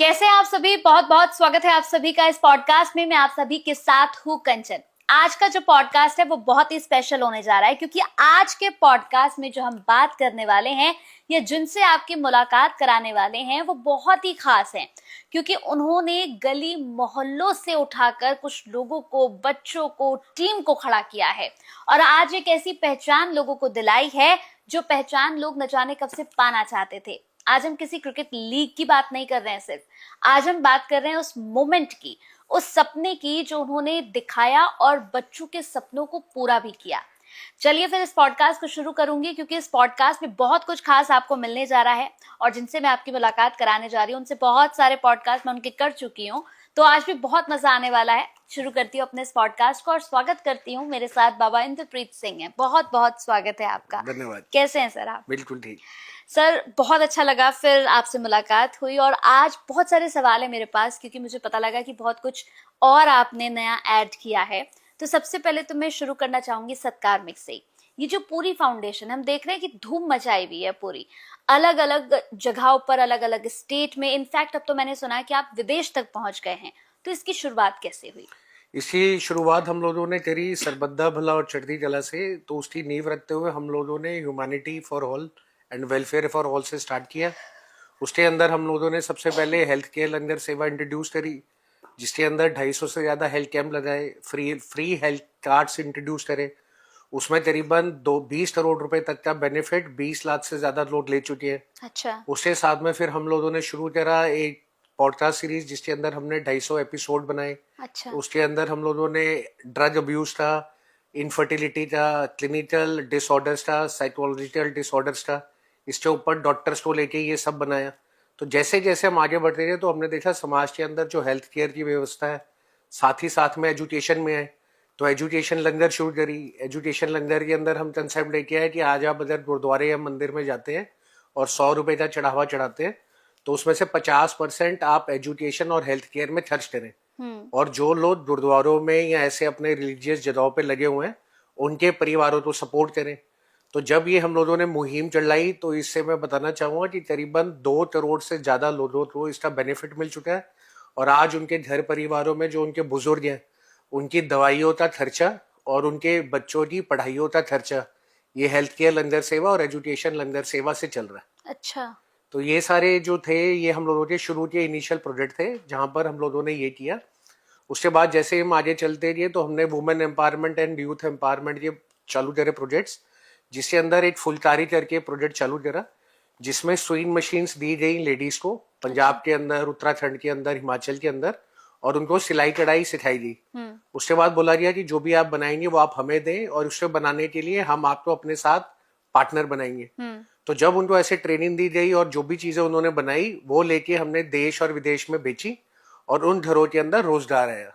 कैसे हैं आप सभी। बहुत बहुत स्वागत है आप सभी का इस पॉडकास्ट में। मैं आप सभी के साथ हूँ कंचन। आज का जो पॉडकास्ट है वो बहुत ही स्पेशल होने जा रहा है, क्योंकि आज के पॉडकास्ट में जो हम बात करने वाले हैं या जिनसे आपकी मुलाकात कराने वाले हैं वो बहुत ही खास हैं, क्योंकि उन्होंने गली मोहल्लों से उठाकर कुछ लोगों को, बच्चों को, टीम को खड़ा किया है और आज एक ऐसी पहचान लोगों को दिलाई है जो पहचान लोग न जाने कब से पाना चाहते थे। आज हम किसी क्रिकेट लीग की बात नहीं कर रहे हैं, सिर्फ आज हम बात कर रहे हैं उस मोमेंट की, उस सपने की जो उन्होंने दिखाया और बच्चों के सपनों को पूरा भी किया। चलिए फिर इस पॉडकास्ट को शुरू करूंगी, क्योंकि इस पॉडकास्ट में बहुत कुछ खास आपको मिलने जा रहा है और जिनसे मैं आपकी मुलाकात कराने जा रही हूँ उनसे बहुत सारे पॉडकास्ट मैं उनके कर चुकी हूँ, तो आज भी बहुत मजा आने वाला है। शुरू करती हूँ अपने इस पॉडकास्ट को और स्वागत करती हूँ, मेरे साथ बाबा इंद्रप्रीत सिंह हैं। बहुत बहुत स्वागत है आपका। धन्यवाद। कैसे हैं सर आप? बिल्कुल ठीक सर, बहुत अच्छा लगा फिर आपसे मुलाकात हुई और आज बहुत सारे सवाल है मेरे पास, क्योंकि मुझे पता लगा कि बहुत कुछ और आपने नया ऐड किया है। तो सबसे पहले तो मैं शुरू करना चाहूंगी सत्कार मिक्स से। ये जो पूरी फाउंडेशन हम देख रहे हैं कि धूम मचाई हुई है पूरी, अलग अलग जगहों पर, अलग अलग स्टेट में, इनफैक्ट अब तो मैंने सुना है कि आप विदेश तक पहुंच गए हैं। तो इसकी शुरुआत कैसे हुई? इसकी शुरुआत हम लोगों ने करी सरबद्दा भला और चढ़ती कला से। तो उसकी नींव रखते हुए हम लोगों ने humanity for all and welfare for all से स्टार्ट किया। उसके अंदर हम लोगों ने सबसे पहले हेल्थ केयर लंगर सेवा इंट्रोड्यूस करी, जिसके अंदर 250 से ज़्यादा हेल्थ कैंप लगाए, फ्री हेल्थ कार्ड्स इंट्रोड्यूस करे। उसमें करीबन 20 करोड़ रुपए तक का बेनिफिट 20 लाख से ज़्यादा लोग ले चुके हैं। अच्छा। उसके साथ में फिर हम लोगों ने शुरू करा एक पॉडकास्ट सीरीज, जिसके अंदर हमने 250 एपिसोड बनाए। अच्छा। उसके अंदर हम लोगों ने ड्रग अब्यूज था, इनफर्टिलिटी था, क्लिनिकल डिसऑर्डर्स था, साइकोलॉजिकल डिसऑर्डर्स था, इसके ऊपर डॉक्टर्स को लेके ये सब बनाया। तो जैसे जैसे हम आगे बढ़ते गए तो हमने देखा समाज के अंदर जो हेल्थ केयर की व्यवस्था है, साथ ही साथ में एजुकेशन में है। तो एजुकेशन लंगर शुरू करी। एजुकेशन लंगर के अंदर हम कंसेप्ट लेके आए कि आज आप अगर गुरुद्वारे या मंदिर में जाते हैं और 100 रुपए का चढ़ावा चढ़ाते हैं तो उसमें से 50% आप एजुकेशन और हेल्थ केयर में खर्च करें। और जो लोग गुरुद्वारों में या ऐसे अपने रिलीजियस जगहों पे लगे हुए हैं उनके परिवारों को सपोर्ट करें। तो जब ये हम लोगों ने मुहिम चलाई तो इससे मैं बताना चाहूँगा कि करीबन 2 करोड़ से ज़्यादा लोगों को इसका बेनिफिट मिल चुका है। और आज उनके घर परिवारों में जो उनके बुजुर्ग हैं उनकी दवाइयों का खर्चा और उनके बच्चों की पढ़ाइयों का खर्चा ये हेल्थ केयर लंगर सेवा और एजुकेशन लंगर सेवा से चल रहा है। अच्छा। तो ये सारे जो थे ये हम लोगों के शुरू के इनिशियल प्रोजेक्ट थे जहाँ पर हम लोगों ने ये किया। उसके बाद जैसे हम आगे चलते गए तो हमने women empowerment and youth empowerment के चालू करे प्रोजेक्ट्स, जिसके अंदर एक फुलकारी करके प्रोजेक्ट चालू करा, जिसमें स्विंग मशीन्स दी गई लेडीज को पंजाब के अंदर, उत्तराखंड के अंदर, हिमाचल के अंदर, और उनको सिलाई कढ़ाई सिखाई गई। उसके बाद बोला गया कि जो भी आप बनाएंगे वो आप हमें दें और उससे बनाने के लिए हम आपको अपने साथ पार्टनर बनाएंगे। तो जब उनको ऐसे ट्रेनिंग दी गई और जो भी चीजें उन्होंने बनाई वो लेके हमने देश और विदेश में बेची और उन घरों के अंदर रोजगार आया।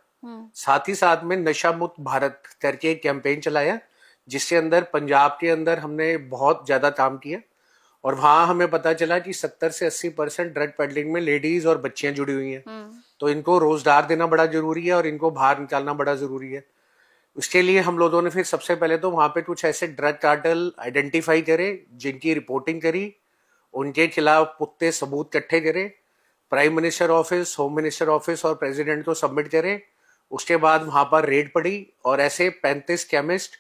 साथ ही साथ में नशा मुक्त भारत करके एक कैंपेन चलाया, जिसके अंदर पंजाब के अंदर हमने बहुत ज्यादा काम किया और वहां हमें पता चला कि 70 से 80% ड्रग पेडलिंग में लेडीज और बच्चियां जुड़ी हुई हैं। तो इनको रोजगार देना बड़ा जरूरी है और इनको बाहर निकालना बड़ा जरूरी है। उसके लिए हम लोगों ने फिर सबसे पहले तो वहां पे कुछ ऐसे ड्रग कार्टेल आइडेंटिफाई करे जिनकी रिपोर्टिंग करी, उनके खिलाफ पुख्ते सबूत इकट्ठे करे, prime minister office, home minister office और प्रेसिडेंट को सबमिट करे। उसके बाद वहां पर रेड पड़ी और ऐसे 35 केमिस्ट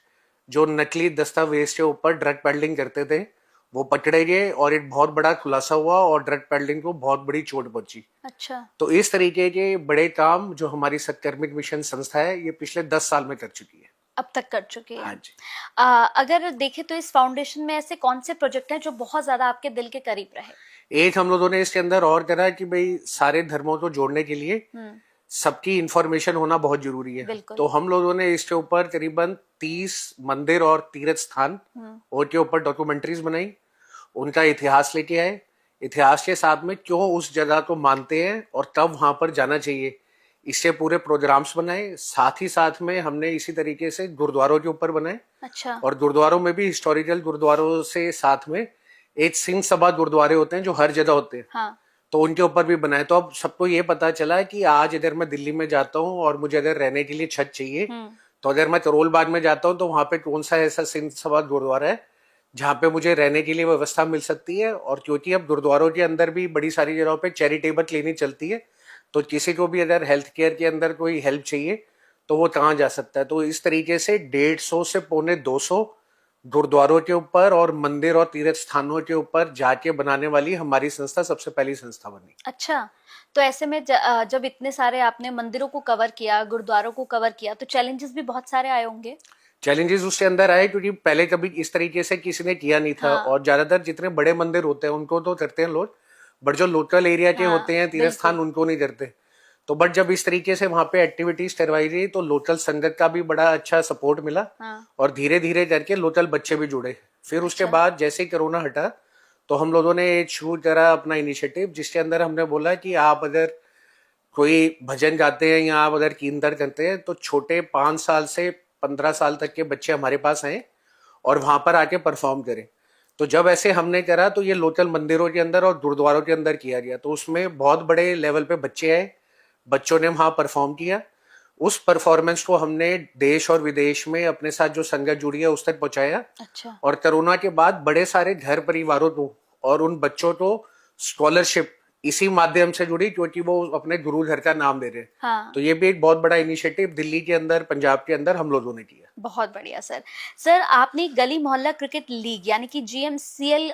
जो नकली दस्तावेज के ऊपर ड्रग पेडलिंग करते थे वो पकड़े गए और एक बहुत बड़ा खुलासा हुआ और ड्रग पेडलिंग को बहुत बड़ी चोट पहुंची। अच्छा। तो इस तरीके के बड़े काम जो हमारी सत्कर्मिक मिशन संस्था है ये पिछले 10 साल में कर चुकी है, अब तक कर चुकी है। हाँ जी। अगर देखें तो इस फाउंडेशन में ऐसे कौन से प्रोजेक्ट हैं जो बहुत ज्यादा आपके दिल के करीब रहे? एक हम लोगों ने इसके अंदर और करा कि भाई सारे धर्मों को जोड़ने के लिए सबकी इंफॉर्मेशन होना बहुत जरूरी है। तो हम लोगों ने इसके ऊपर करीबन 30 मंदिर और तीर्थ स्थान और के ऊपर डॉक्यूमेंट्रीज बनाई, उनका इतिहास लेके आए, इतिहास के साथ में क्यों उस जगह को मानते हैं और कब वहां पर जाना चाहिए, इससे पूरे प्रोग्राम्स बनाए। साथ ही साथ में हमने इसी तरीके से गुरुद्वारों के ऊपर बनाए। अच्छा। और गुरुद्वारों में भी हिस्टोरिकल गुरुद्वारों से साथ में एक सिंह सभा गुरुद्वारे होते हैं जो हर जगह होते हैं। हाँ। तो उनके ऊपर भी बनाए। तो अब सबको ये पता चला कि आज अगर मैं दिल्ली में जाता हूँ और मुझे अगर रहने के लिए छत चाहिए तो अगर मैं करोल बाग में जाता हूँ तो वहां पे कौन सा ऐसा सिंह सभा गुरुद्वारा है जहाँ पे मुझे रहने के लिए व्यवस्था मिल सकती है। और क्योंकि अब गुरुद्वारों के अंदर भी बड़ी सारी जगहों पे चैरिटेबल क्लिनिक चलती है, तो किसी को भी अगर हेल्थ केयर के अंदर कोई हेल्प चाहिए तो वो कहाँ जा सकता है। तो इस तरीके से 150 से पौने 200 गुरुद्वारों के ऊपर और मंदिर और तीर्थ स्थानों के ऊपर जाके बनाने वाली हमारी संस्था सबसे पहली संस्था बनी। अच्छा, तो ऐसे में जब इतने सारे आपने मंदिरों को कवर किया, गुरुद्वारों को कवर किया, तो चैलेंजेस भी बहुत सारे आए होंगे। चैलेंजेस उससे अंदर आए क्योंकि पहले कभी इस तरीके से किसी ने किया नहीं था। हाँ। और ज्यादातर जितने बड़े मंदिर होते हैं उनको तो करते हैं लोग, बट जो लोकल एरिया के हाँ, होते हैं तीर्थ स्थान उनको नहीं करते। तो बट जब इस तरीके से वहां पे एक्टिविटीज करवाई गई तो लोकल संगत का भी बड़ा अच्छा सपोर्ट मिला। हाँ। और धीरे धीरे करके लोकल बच्चे भी जुड़े। फिर उसके अच्छा। बाद जैसे ही कोरोना हटा तो हम लोगों ने शुरू करा अपना इनिशिएटिव, जिसके अंदर हमने बोला कि आप अगर कोई भजन गाते हैं या आप अगर कीर्तन करते हैं तो छोटे 5 साल से 15 साल तक के बच्चे हमारे पास आए और वहां पर आके परफॉर्म करें। तो जब ऐसे हमने करा तो ये लोकल मंदिरों के अंदर और गुरुद्वारों के अंदर किया गया, तो उसमें बहुत बड़े लेवल पे बच्चे आए, बच्चों ने वहां परफॉर्म किया। उस परफॉर्मेंस को हमने देश और विदेश में अपने साथ जो संगत जुड़ी है उस तक पहुंचाया। अच्छा। और कोरोना के बाद बड़े सारे घर परिवारों को और उन बच्चों को स्कॉलरशिप इसी माध्यम से जुड़ी क्योंकि वो अपने गुरु घर का नाम ले रहे हैं। हाँ। तो ये भी एक बहुत बड़ा इनिशिएटिव दिल्ली के अंदर, पंजाब के अंदर हम लोगों ने किया। बहुत बढ़िया सर। सर, आपने गली मोहल्ला क्रिकेट लीग यानी कि जीएमसीएल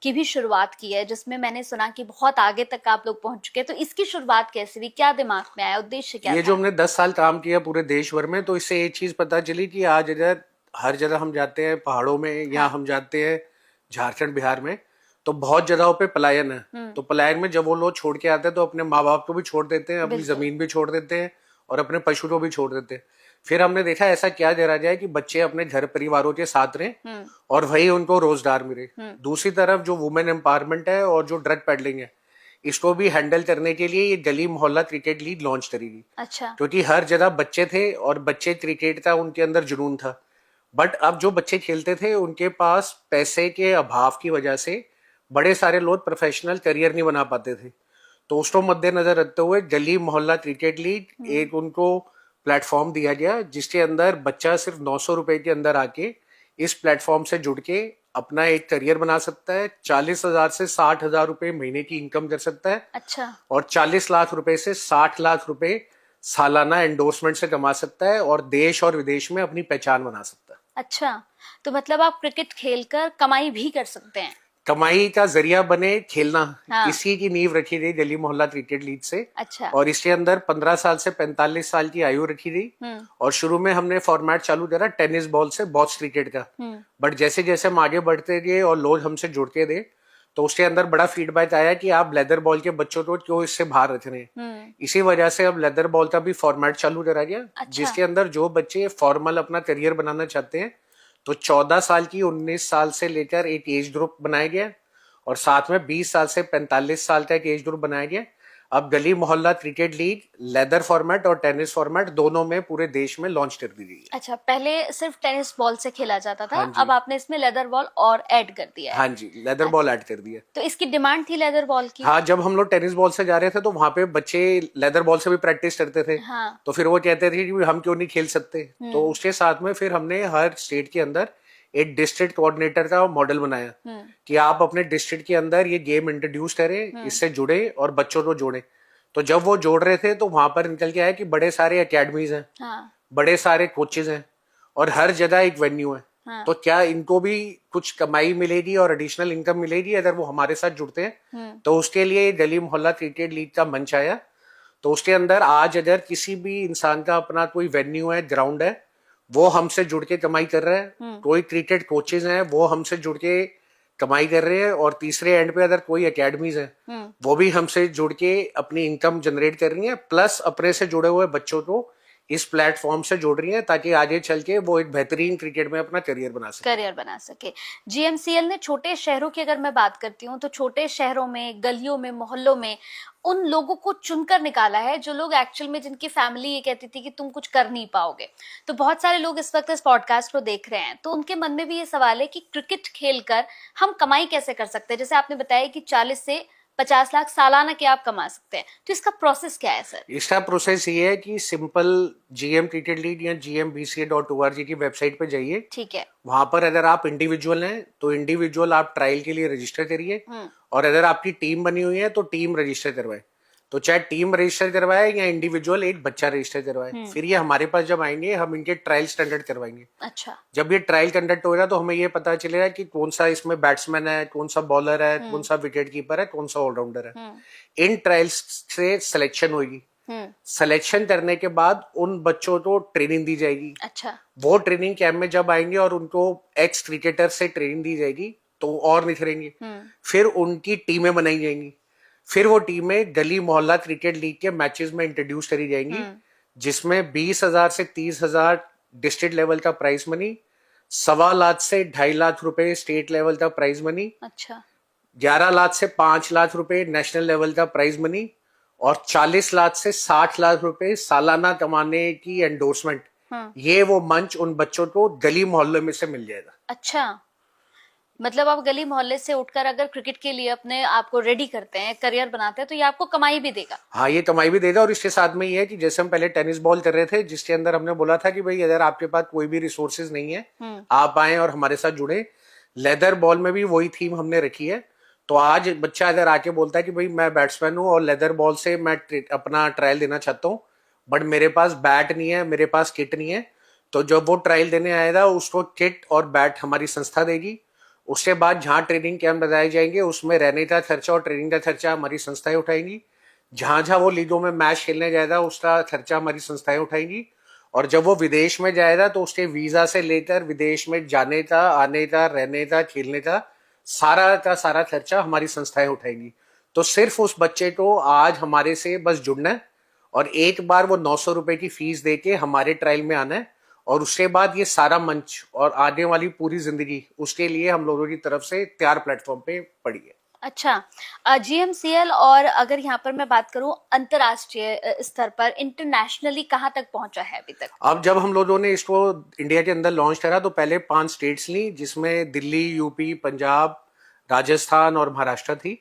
की भी शुरुआत की है, जिसमें मैंने सुना कि बहुत आगे तक आप लोग पहुंच चुके हैं। तो इसकी शुरुआत कैसे हुई, क्या दिमाग में आया, उद्देश्य क्या ये था? जो हमने 10 साल काम किया पूरे देश भर में, तो इससे एक चीज पता चली कि आज अगर हर जगह हम जाते हैं पहाड़ों में या हाँ। हम जाते हैं झारखंड बिहार में, तो बहुत जगहों पे पलायन है। तो पलायन में जब वो लोग छोड़ के आते हैं तो अपने माँ बाप को भी छोड़ देते हैं, अपनी बिल्कुल। जमीन भी छोड़ देते हैं और अपने पशु को भी छोड़ देते हैं। फिर हमने देखा ऐसा क्या करा जाए कि बच्चे अपने घर परिवारों के साथ रहें और वही उनको रोजगार मिले। दूसरी तरफ जो वुमेन एम्पावरमेंट है और जो ड्रग पेडलिंग है, इसको भी हैंडल करने के लिए ये गली मोहल्ला क्रिकेट लीग लॉन्च करेगी। अच्छा। क्योंकि हर जगह बच्चे थे और बच्चे क्रिकेट का उनके अंदर जुनून था, बट अब जो बच्चे खेलते थे उनके पास पैसे के अभाव की वजह से बड़े सारे लोग प्रोफेशनल करियर नहीं बना पाते थे। तो उसको मद्देनजर रखते हुए गली मोहल्ला क्रिकेट लीग एक उनको प्लेटफॉर्म दिया गया, जिसके अंदर बच्चा सिर्फ 900 रुपए के अंदर आके इस प्लेटफॉर्म से जुड़ के अपना एक करियर बना सकता है। 40,000 से 60,000 रुपए महीने की इनकम कर सकता है। अच्छा। और 40 लाख रुपए से 60 लाख रुपए सालाना एंडोर्समेंट से कमा सकता है और देश और विदेश में अपनी पहचान बना सकता है। अच्छा, तो मतलब आप क्रिकेट खेलकर कमाई भी कर सकते हैं। कमाई का जरिया बने खेलना, हाँ। इसी की नींव रखी गई गली मोहल्ला क्रिकेट लीग से। अच्छा। और इसके अंदर 15 साल से 45 साल की आयु रखी गई। और शुरू में हमने फॉर्मेट चालू करा टेनिस बॉल से बॉक्स क्रिकेट का। बट जैसे जैसे हम आगे बढ़ते गए और लोग हमसे जुड़ते गए तो उसके अंदर बड़ा फीडबैक आया कि आप लेदर बॉल के बच्चों को क्यों इससे बाहर रख रहे हैं। इसी वजह से अब लेदर बॉल का भी फॉर्मेट चालू करा गया। अच्छा। जिसके अंदर जो बच्चे फॉर्मल अपना करियर बनाना चाहते हैं तो 14 साल की 19 साल से लेकर एक एज ग्रुप बनाया गया और साथ में 20 साल से 45 साल का एक एज ग्रुप बनाया गया। अब गली मोहल्ला क्रिकेट लीग लेदर फॉर्मेट और टेनिस फॉर्मेट दोनों में पूरे देश में लॉन्च कर दी गई है। अच्छा, पहले सिर्फ टेनिस बॉल से खेला जाता था। हाँ जी। अब आपने इसमें लेदर बॉल और ऐड कर दिया है। हाँ जी, लेदर बॉल ऐड कर दिया। तो इसकी डिमांड थी लेदर बॉल की। हाँ, जब हम लोग टेनिस बॉल से जा रहे थे तो वहां पे बच्चे लेदर बॉल से भी प्रैक्टिस करते थे। हाँ। तो फिर वो कहते थे कि हम क्यों नहीं खेल सकते। तो उसके साथ में फिर हमने हर स्टेट के अंदर एक डिस्ट्रिक्ट कोऑर्डिनेटर का मॉडल बनाया कि आप अपने डिस्ट्रिक्ट के अंदर ये गेम इंट्रोड्यूस करें, इससे जुड़े और बच्चों को जोड़े। तो जब वो जोड़ रहे थे तो वहां पर निकल के आया कि बड़े सारे एकेडमीज हैं। हाँ। बड़े सारे कोचेज हैं और हर जगह एक वेन्यू है। हाँ। तो क्या इनको भी कुछ कमाई मिलेगी और एडिशनल इनकम मिलेगी अगर वो हमारे साथ जुड़ते हैं। तो उसके लिए गली मोहल्ला क्रिकेट लीग का मंच आया। तो उसके अंदर आज अगर किसी भी इंसान का अपना कोई वेन्यू है, ग्राउंड है, वो हमसे जुड़ के कमाई कर रहा है। कोई क्रिकेट कोचेज हैं वो हमसे जुड़ के कमाई कर रहे हैं। और तीसरे एंड पे अगर कोई एकेडमीज है वो भी हमसे जुड़ के अपनी इनकम जनरेट कर रही है, प्लस अपने से जुड़े हुए बच्चों को इस प्लेटफॉर्म से जोड़ रही है ताकि आगे चल के वो एक बेहतरीन क्रिकेट में अपना करियर बना सके। जीएमसीएल ने छोटे शहरों की अगर मैं बात करती हूँ तो छोटे शहरों में, गलियों में, मोहल्लों में उन लोगों को चुनकर निकाला है जो लोग एक्चुअल में जिनकी फैमिली ये कहती थी कि तुम कुछ कर नहीं पाओगे। तो बहुत सारे लोग इस वक्त इस पॉडकास्ट को देख रहे हैं तो उनके मन में भी ये सवाल है कि क्रिकेट खेलकर हम कमाई कैसे कर सकते हैं। जैसे आपने बताया कि 40 से 50 लाख सालाना के आप कमा सकते हैं। तो इसका प्रोसेस क्या है सर? इसका प्रोसेस ये है कि सिंपल GM ट्रीटेड लीड या GMBCA.org की वेबसाइट पे जाइए। ठीक है। वहां पर अगर आप इंडिविजुअल हैं तो इंडिविजुअल आप ट्रायल के लिए रजिस्टर करिए, और अगर आपकी टीम बनी हुई है तो टीम रजिस्टर करवाए। तो चाहे टीम रजिस्टर करवाए या इंडिविजुअल एक बच्चा रजिस्टर करवाए, फिर ये हमारे पास जब आएंगे हम इनके ट्रायल स्टैंडर्ड करवाएंगे। अच्छा। जब ये ट्रायल कंडक्ट होगा तो हमें ये पता चलेगा कि कौन सा इसमें बैट्समैन है, कौन सा बॉलर है, कौन सा विकेट कीपर है, कौन सा ऑलराउंडर है। इन ट्रायल्स से सिलेक्शन होगी। सिलेक्शन करने के बाद उन बच्चों को ट्रेनिंग दी जाएगी। अच्छा। वो ट्रेनिंग कैंप में जब आएंगे और उनको एक्स क्रिकेटर से ट्रेनिंग दी जाएगी तो और निखरेंगे। फिर उनकी टीमें बनाई जाएंगी। फिर वो टीमें गली मोहल्ला क्रिकेट लीग के मैचेस में इंट्रोड्यूस करी जाएंगी, जिसमें 20,000 से 30,000 डिस्ट्रिक्ट लेवल का प्राइज मनी, 1.25 लाख से 2.5 लाख रुपए स्टेट लेवल का प्राइज मनी, अच्छा, 11 लाख से 5 लाख रुपए नेशनल लेवल का प्राइज मनी, और 40 लाख से 60 लाख रुपए सालाना कमाने की एंडोर्समेंट। ये वो मंच उन बच्चों को गली मोहल्ले में से मिल जाएगा। अच्छा, मतलब आप गली मोहल्ले से उठकर अगर क्रिकेट के लिए अपने आप को रेडी करते हैं, करियर बनाते हैं, तो ये आपको कमाई भी देगा। हाँ, ये कमाई भी देगा। और इसके साथ में ये है कि जैसे हम पहले टेनिस बॉल कर रहे थे, जिसके अंदर हमने बोला था कि भाई अगर आपके पास कोई भी रिसोर्सेज नहीं है, आप आए और हमारे साथ जुड़े। लेदर बॉल में भी वही थीम हमने रखी है। तो आज बच्चा अगर आके बोलता है कि भाई मैं बैट्समैन हूँ और लेदर बॉल से मैं अपना ट्रायल देना चाहता हूँ, बट मेरे पास बैट नहीं है, मेरे पास किट नहीं है, तो जब वो ट्रायल देने आएगा उसको किट और बैट हमारी संस्था देगी। उसके बाद जहाँ ट्रेनिंग कैंप लगाए जाएंगे उसमें रहने का खर्चा और ट्रेनिंग का खर्चा हमारी संस्थाएं उठाएंगी। जहां जहां वो लीगों में मैच खेलने जाएगा उसका खर्चा हमारी संस्थाएं उठाएंगी। और जब वो विदेश में जाएगा तो उसके वीजा से लेकर विदेश में जाने का, आने का, रहने का, खेलने का सारा खर्चा हमारी संस्थाएं उठाएंगी। तो सिर्फ उस बच्चे को आज हमारे से बस जुड़ना है और एक बार वो 900 रुपए की फीस दे के हमारे ट्रायल में आना है, और उसके बाद ये सारा मंच और आने वाली पूरी जिंदगी उसके लिए हम लोगों की तरफ से तैयार प्लेटफॉर्म पे पड़ी है। अच्छा, GMCL, और अगर यहाँ पर मैं बात करूँ अंतर्राष्ट्रीय स्तर पर, इंटरनेशनली कहाँ तक पहुंचा है अभी तक? अब जब हम लोगों ने इसको इंडिया के अंदर लॉन्च करा तो पहले 5 स्टेट्स ली, जिसमें दिल्ली, यूपी, पंजाब, राजस्थान और महाराष्ट्र थी,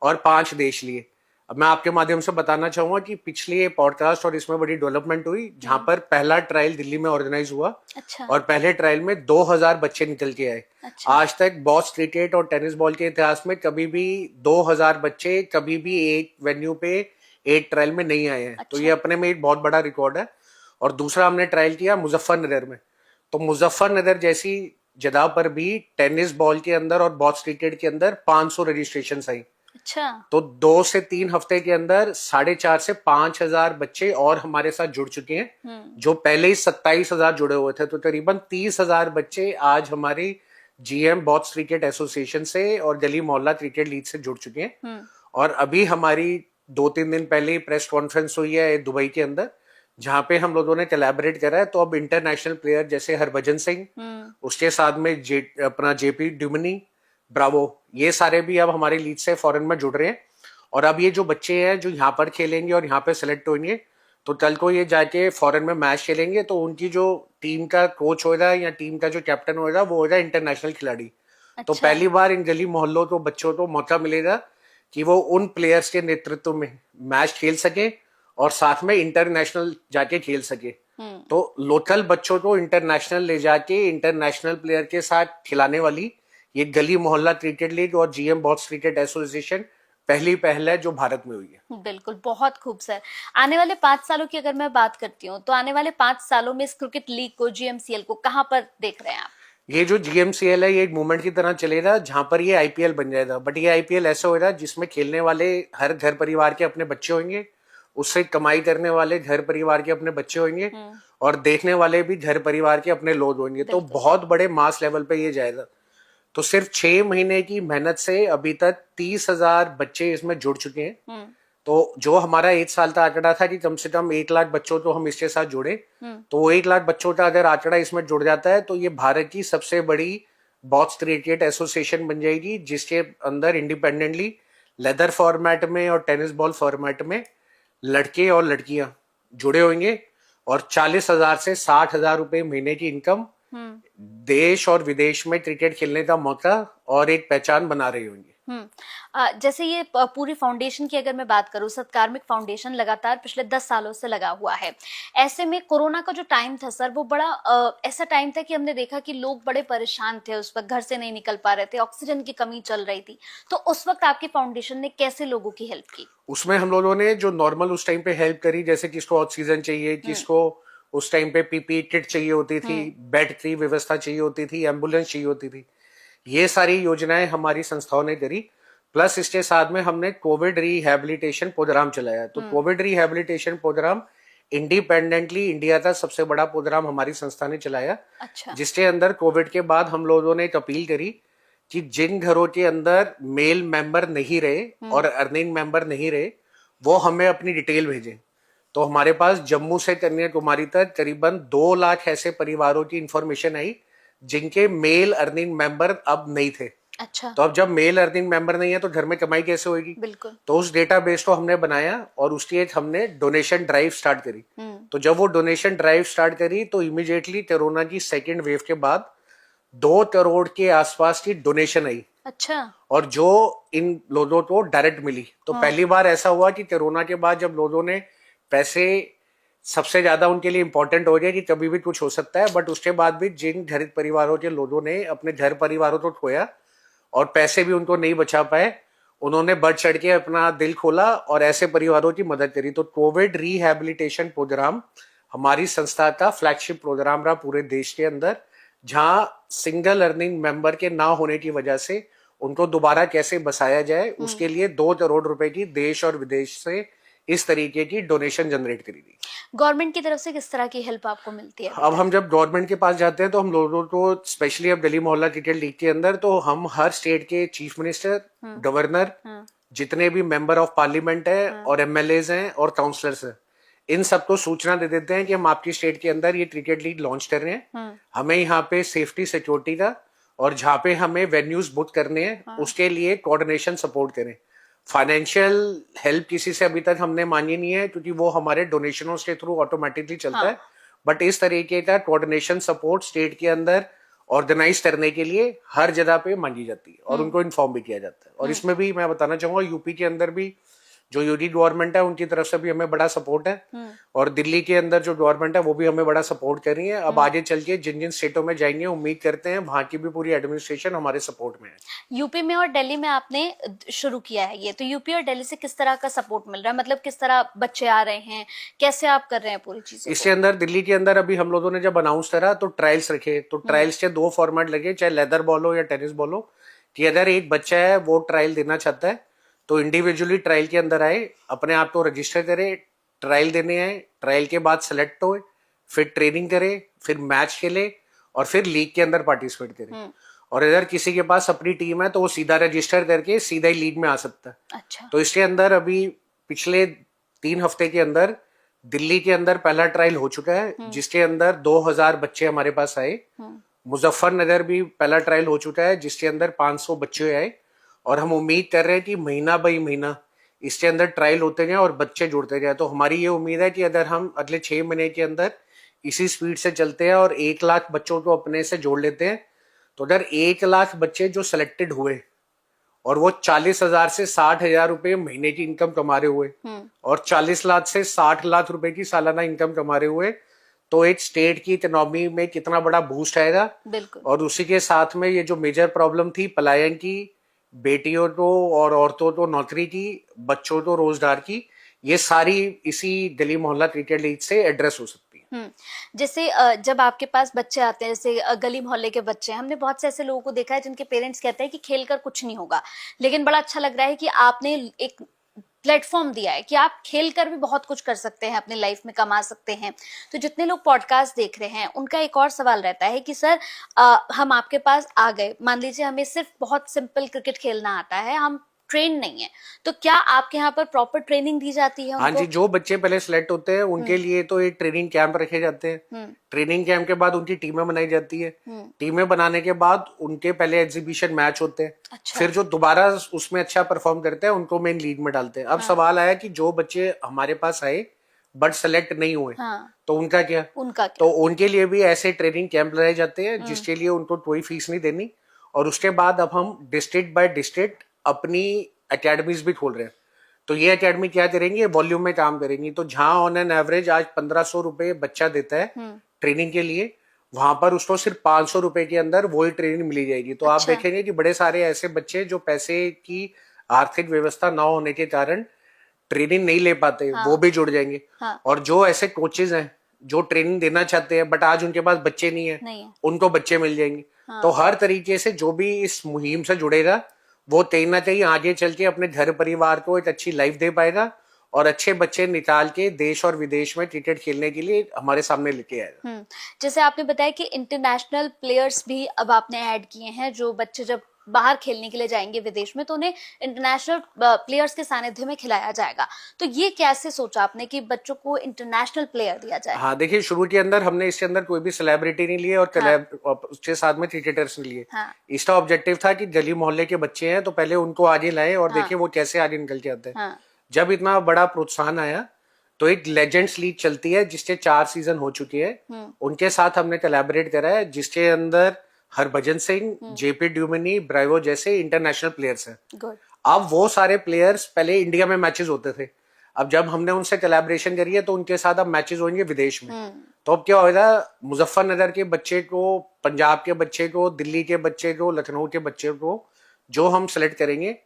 और 5 देश लिए। अब मैं आपके माध्यम से बताना चाहूंगा कि पिछले पॉडकास्ट और इसमें बड़ी डेवलपमेंट हुई, जहां पर पहला ट्रायल दिल्ली में ऑर्गेनाइज हुआ। अच्छा। और पहले ट्रायल में 2000 बच्चे निकल के आए। अच्छा। आज तक बॉक्स क्रिकेट और टेनिस बॉल के इतिहास में कभी भी 2000 बच्चे कभी भी एक वेन्यू पे एक ट्रायल में नहीं आए हैं। तो ये अपने में एक बहुत बड़ा रिकॉर्ड है। और दूसरा हमने ट्रायल किया मुजफ्फरनगर में। तो मुजफ्फरनगर जैसी जगह पर भी टेनिस बॉल के अंदर और बॉक्स क्रिकेट के अंदर 500 रजिस्ट्रेशन आई। अच्छा। तो 2 से 3 हफ्ते के अंदर 4,500 से 5,000 बच्चे और हमारे साथ जुड़ चुके हैं, जो पहले ही 27,000 जुड़े हुए थे। तो करीबन 30,000 बच्चे आज हमारी GM बॉक्स क्रिकेट एसोसिएशन से और गली मोहल्ला क्रिकेट लीग से जुड़ चुके हैं। और अभी हमारी 2-3 दिन पहले प्रेस कॉन्फ्रेंस हुई है दुबई के अंदर, जहां पे हम लोगों ने कोलैबोरेट करा है। तो अब इंटरनेशनल प्लेयर जैसे हरभजन सिंह, उसके साथ में अपना JP ड्यूमिनी, ब्रावो, ये सारे भी अब हमारे लीग से फॉरेन में जुड़ रहे हैं। और अब ये जो बच्चे हैं जो यहाँ पर खेलेंगे और यहाँ पे सिलेक्ट होंगे, तो कल को ये जाके फॉरेन में मैच खेलेंगे, तो उनकी जो टीम का कोच होगा या टीम का जो कैप्टन होगा वो होगा इंटरनेशनल खिलाड़ी। अच्छा। तो पहली बार इन गली मोहल्लों को बच्चों को मौका मिलेगा कि वो उन प्लेयर्स के नेतृत्व में मैच खेल सके और साथ में इंटरनेशनल जाके खेल सके। तो लोकल बच्चों को इंटरनेशनल ले जाके इंटरनेशनल प्लेयर के साथ खिलाने वाली ये गली मोहल्ला क्रिकेट लीग और GM बॉक्स क्रिकेट एसोसिएशन पहली पहल है जो भारत में हुई है। बिल्कुल, बहुत खूब सर। आने वाले 5 सालों की अगर मैं बात करती हूँ, तो आने वाले 5 सालों में इस क्रिकेट लीग को, GMCL को कहाँ पर देख रहे हैं आप? ये जो GMCL है ये एक मूवमेंट की तरह चलेगा, जहां पर ये IPL बन जाएगा। बट ये IPL ऐसा होगा जिसमें खेलने वाले हर घर परिवार के अपने बच्चे होंगे, उससे कमाई करने वाले घर परिवार के अपने बच्चे होंगे, और देखने वाले भी घर परिवार के अपने लोग होंगे। तो बहुत बड़े मास लेवल पे ये जाएगा। तो सिर्फ 6 महीने की मेहनत से अभी तक 30,000 बच्चे इसमें जुड़ चुके हैं। तो जो हमारा 1 साल का आंकड़ा था कि कम से कम 1 लाख बच्चों को हम इसके साथ जुड़े, तो वो 1 लाख बच्चों का अगर आंकड़ा इसमें जुड़ जाता है तो ये भारत की सबसे बड़ी बॉक्स क्रिकेट एसोसिएशन बन जाएगी, जिसके अंदर इंडिपेंडेंटली लेदर फॉर्मेट में और टेनिस बॉल फॉर्मेट में लड़के और लड़कियां जुड़े होंगे, और 40,000 से 60,000 रुपए महीने की इनकम, देश और विदेश में क्रिकेट खेलने का मौका और एक पहचान बना रही होंगी। जैसे ये पूरी फाउंडेशन की अगर मैं बात करूं, सत्कार्मिक फाउंडेशन लगातार पिछले 10 सालों से लगा हुआ है। ऐसे में कोरोना का जो टाइम था सर, वो बड़ा ऐसा टाइम था कि हमने देखा कि लोग बड़े परेशान थे, उस वक्त घर से नहीं निकल पा रहे थे, ऑक्सीजन की कमी चल रही थी। तो उस वक्त आपकी फाउंडेशन ने कैसे लोगों की हेल्प की? उसमें हम लोगों ने जो नॉर्मल उस टाइम पे हेल्प करी, जैसे किसको ऑक्सीजन चाहिए, किसको उस टाइम पे पीपी किट चाहिए होती थी, बेड की व्यवस्था चाहिए होती थी, एम्बुलेंस चाहिए होती थी, ये सारी योजनाएं हमारी संस्थाओं ने करी। प्लस इसके साथ में हमने कोविड रिहैबिलिटेशन प्रोग्राम चलाया। तो Covid rehabilitation program independently India का सबसे बड़ा प्रोग्राम हमारी संस्था ने चलाया। अच्छा। जिसके अंदर कोविड के बाद हम लोगों ने एक अपील करी कि जिन घरों के अंदर मेल मेंबर नहीं रहे और अर्निंग मेंबर नहीं रहे, वो हमें अपनी डिटेल भेजें। तो हमारे पास जम्मू से कन्याकुमारी तक करीबन 2 लाख ऐसे परिवारों की इंफॉर्मेशन आई जिनके मेल अर्निंग मेंबर अब नहीं थे। अच्छा। तो अब जब मेल अर्निंग मेंबर नहीं है तो घर में कमाई कैसे होगी? बिल्कुल। तो उस डेटाबेस को हमने बनाया और उसकी एक हमने डोनेशन ड्राइव स्टार्ट करी। तो जब वो डोनेशन ड्राइव स्टार्ट करी तो इमीडिएटली कोरोना की सेकेंड वेव के बाद 2 करोड़ के आसपास की डोनेशन आई। अच्छा। और जो इन लोगों को डायरेक्ट मिली। तो पहली बार ऐसा हुआ कि कोरोना के बाद जब लोगों ने पैसे, सबसे ज्यादा उनके लिए इंपॉर्टेंट हो गया कि कभी भी कुछ हो सकता है, बट उसके बाद भी जिन घर परिवारों के लोगों ने अपने घर परिवारों को खोया और पैसे भी उनको नहीं बचा पाए, उन्होंने बढ़ चढ़ के अपना दिल खोला और ऐसे परिवारों की मदद करी। तो कोविड रिहैबिलिटेशन प्रोग्राम हमारी संस्था का फ्लैगशिप प्रोग्राम रहा पूरे देश के अंदर, जहां सिंगल अर्निंग मेंबर के ना होने की वजह से उनको दोबारा कैसे बसाया जाए, उसके लिए 2 करोड़ रुपए की देश और विदेश से इस तरीके की डोनेशन जनरेट करी थी। गवर्नमेंट की तरफ से किस तरह की हेल्प आपको मिलती है? अब हम जब गवर्नमेंट के पास जाते हैं तो हम लोगों को स्पेशली अब दिल्ली मोहल्ला क्रिकेट लीग के अंदर तो हम हर स्टेट के चीफ मिनिस्टर, गवर्नर, जितने भी मेंबर ऑफ पार्लियामेंट है और एमएलएज हैं और काउंसलर्स हैं, इन सबको सूचना दे देते हैं कि हम आपकी स्टेट के अंदर ये क्रिकेट लीग लॉन्च कर रहे हैं। हमें यहाँ पे सेफ्टी सिक्योरिटी का और जहाँ पे हमें वेन्यूज बुक करने हैं उसके लिए कोऑर्डिनेशन सपोर्ट करें। फाइनेंशियल हेल्प किसी से अभी तक हमने मांगी नहीं है क्योंकि वो हमारे डोनेशनों के थ्रू ऑटोमेटिकली चलता है। बट इस तरीके का कोऑर्डिनेशन सपोर्ट स्टेट के अंदर ऑर्गेनाइज करने के लिए हर जगह पे मांगी जाती है और उनको इन्फॉर्म भी किया जाता है। और इसमें भी मैं बताना चाहूंगा, यूपी के अंदर भी जो यूटी गवर्नमेंट है उनकी तरफ से भी हमें बड़ा सपोर्ट है और दिल्ली के अंदर जो गवर्नमेंट है वो भी हमें बड़ा सपोर्ट कर रही है। अब आगे चल के जिन जिन स्टेटों में जाएंगे उम्मीद करते हैं वहां की भी पूरी एडमिनिस्ट्रेशन हमारे सपोर्ट में है। यूपी में और दिल्ली में आपने शुरू किया है ये, तो यूपी और दिल्ली से किस तरह का सपोर्ट मिल रहा है? मतलब किस तरह बच्चे आ रहे हैं, कैसे आप कर रहे हैं पूरी चीजें? इसके अंदर दिल्ली के अंदर अभी हम लोगों ने जब अनाउंस करा तो ट्रायल्स रखे। तो ट्रायल्स के 2 फॉर्मेट लगे, चाहे लेदर बॉल हो या टेनिस बॉल हो, कि अगर एक बच्चा है वो ट्रायल देना चाहता है तो इंडिविजुअली ट्रायल के अंदर आए, अपने आप को रजिस्टर करे, ट्रायल देने आए, ट्रायल के बाद सेलेक्ट हो, फिर ट्रेनिंग करे, फिर मैच खेले और फिर लीग के अंदर पार्टिसिपेट करे। और अगर किसी के पास अपनी टीम है तो वो सीधा रजिस्टर करके सीधा ही लीग में आ सकता है। अच्छा। तो इसके अंदर अभी पिछले 3 हफ्ते के अंदर दिल्ली के अंदर पहला ट्रायल हो चुका है जिसके अंदर 2000 बच्चे हमारे पास आए। मुजफ्फरनगर भी पहला ट्रायल हो चुका है जिसके अंदर 500 बच्चे आए और हम उम्मीद कर रहे हैं कि महीना बाई महीना इसके अंदर ट्रायल होते जाए और बच्चे जुड़ते जाए। तो हमारी ये उम्मीद है कि अगर हम अगले 6 महीने के अंदर इसी स्पीड से चलते हैं और 1 लाख बच्चों को अपने से जोड़ लेते हैं, तो अगर 1 लाख बच्चे जो सिलेक्टेड हुए और वो 40,000 से 60,000 रुपए महीने की इनकम कमा रहे हुए और 40 लाख से 60 लाख रुपए की सालाना इनकम कमा रहे हुए, तो एक स्टेट की इकोनॉमी में कितना बड़ा बूस्ट आएगा। बिल्कुल। और उसी के साथ में ये जो मेजर प्रॉब्लम थी पलायन की, बेटियों को और औरतों को नौकरी की, बच्चों को रोजगार की, ये सारी इसी दिल्ली मोहल्ला क्रिकेट लीग से एड्रेस हो सकती है। जैसे जब आपके पास बच्चे आते हैं, जैसे गली मोहल्ले के बच्चे, हमने बहुत से ऐसे लोगों को देखा है जिनके पेरेंट्स कहते हैं कि खेलकर कुछ नहीं होगा, लेकिन बड़ा अच्छा लग रहा है कि आपने एक प्लेटफॉर्म दिया है कि आप खेलकर भी बहुत कुछ कर सकते हैं, अपने लाइफ में कमा सकते हैं। तो जितने लोग पॉडकास्ट देख रहे हैं उनका एक और सवाल रहता है कि सर हम आपके पास आ गए, मान लीजिए हमें सिर्फ बहुत सिंपल क्रिकेट खेलना आता है, हम ट्रेन नहीं है, तो क्या आपके यहाँ पर प्रॉपर ट्रेनिंग दी जाती है उनको? हाँ जी, जो बच्चे पहले सिलेक्ट होते हैं उनके लिए तो एक ट्रेनिंग कैंप रखे जाते हैं। ट्रेनिंग कैंप के बाद उनकी टीमें बनाई जाती है। टीमें बनाने के बाद उनके पहले एग्जीबिशन मैच होते हैं। अच्छा। फिर जो दोबारा उसमें अच्छा परफॉर्म करते हैं उनको मेन लीग में डालते हैं। अब सवाल आया कि जो बच्चे हमारे पास आए बट सेलेक्ट नहीं हुए, तो उनका क्या? तो उनके लिए भी ऐसे ट्रेनिंग कैंप लगाए जाते हैं जिसके लिए उनको कोई फीस नहीं देनी। और उसके बाद अब हम डिस्ट्रिक्ट बाय डिस्ट्रिक्ट अपनी एकेडमीज भी खोल रहे हैं। तो ये एकेडमी क्या करेंगी, वॉल्यूम में काम करेंगी। तो जहां ऑन एन एवरेज आज 1500 रुपए बच्चा देता है ट्रेनिंग के लिए, वहां पर उसको सिर्फ 500 रुपए के अंदर वही ट्रेनिंग मिली जाएगी। तो आप देखेंगे कि बड़े सारे ऐसे बच्चे जो पैसे की आर्थिक व्यवस्था ना होने के कारण ट्रेनिंग नहीं ले पाते, वो भी जुड़ जाएंगे। और जो ऐसे कोचेज हैं जो ट्रेनिंग देना चाहते हैं बट आज उनके पास बच्चे नहीं है, उनको बच्चे मिल जाएंगे। तो हर तरीके से जो भी इस मुहिम से जुड़ेगा वो कहीं ना कहीं आगे चल के अपने घर परिवार को एक अच्छी लाइफ दे पाएगा और अच्छे बच्चे निकाल के देश और विदेश में क्रिकेट खेलने के लिए हमारे सामने लेके आएगा। जैसे आपने बताया कि इंटरनेशनल प्लेयर्स भी अब आपने ऐड किए हैं, जो बच्चे जब बाहर खेलने के लिए जाएंगे विदेश में तो उन्हें इंटरनेशनल प्लेयर्स के सानिध्य में खिलाया जाएगा। तो ये कैसे सोचा आपने कि बच्चों को इंटरनेशनल प्लेयर दिया जाए? हाँ देखिए, शुरू के अंदर हमने इसके अंदर कोई भी सेलिब्रिटी नहीं लिए और उसके साथ में क्रिकेटर्स नहीं लिए। इसका ऑब्जेक्टिव था कि गली मोहल्ले के बच्चे हैं तो पहले उनको आगे लाए और देखिए वो कैसे आगे निकल के आते हैं। जब इतना बड़ा प्रोत्साहन आया तो एक लेजेंड्स लीग चलती है जिसके 4 सीजन हो चुके हैं, उनके साथ हमने कोलैबोरेट करा है, जिसके अंदर Harbhajan Singh, JP Duminy, Bravo जैसे इंटरनेशनल प्लेयर्स हैं। अब वो सारे प्लेयर्स पहले इंडिया में मैचेस होते थे, अब जब हमने उनसे कोलैबोरेशन करी है तो उनके साथ अब मैचेस होंगे विदेश में। तो अब क्या होगा, मुजफ्फरनगर के बच्चे को, पंजाब के बच्चे को, दिल्ली के बच्चे को, लखनऊ के बच्चे को जो हम सेलेक्ट करेंगे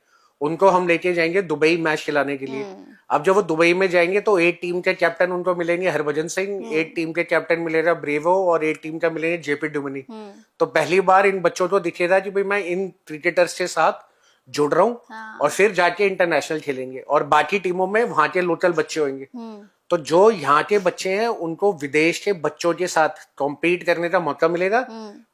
उनको हम लेके जाएंगे दुबई मैच खिलाने के लिए। अब जब वो दुबई में जाएंगे तो एक टीम के कैप्टन उनको मिलेंगे हरभजन सिंह, एक टीम के कैप्टन मिलेगा ब्रेवो और एक टीम का मिलेंगे जेपी डुमिनी। तो पहली बार इन बच्चों को दिखेगा कि भाई मैं इन क्रिकेटर्स के साथ जुड़ रहा हूँ और फिर जाके इंटरनेशनल खेलेंगे और बाकी टीमों में वहां के लोकल बच्चे होंगे। तो जो यहाँ के बच्चे हैं उनको विदेश के बच्चों के साथ कॉम्पीट करने का मौका मिलेगा,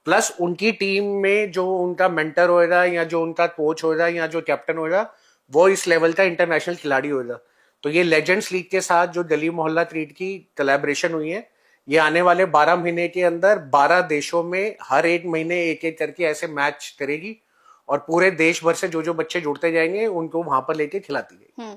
प्लस उनकी टीम में जो उनका मेंटर होगा या जो उनका कोच होगा या जो कैप्टन होगा वो इस लेवल का इंटरनेशनल खिलाड़ी होगा। तो ये लेजेंड्स लीग के साथ जो गली मोहल्ला क्रिकेट की कोलैबोरेशन हुई है, ये आने वाले 12 महीने के अंदर 12 देशों में हर एक महीने एक एक करके ऐसे मैच करेगी और पूरे देश भर से जो जो बच्चे जुड़ते जाएंगे उनको वहां पर लेके खिलाती है।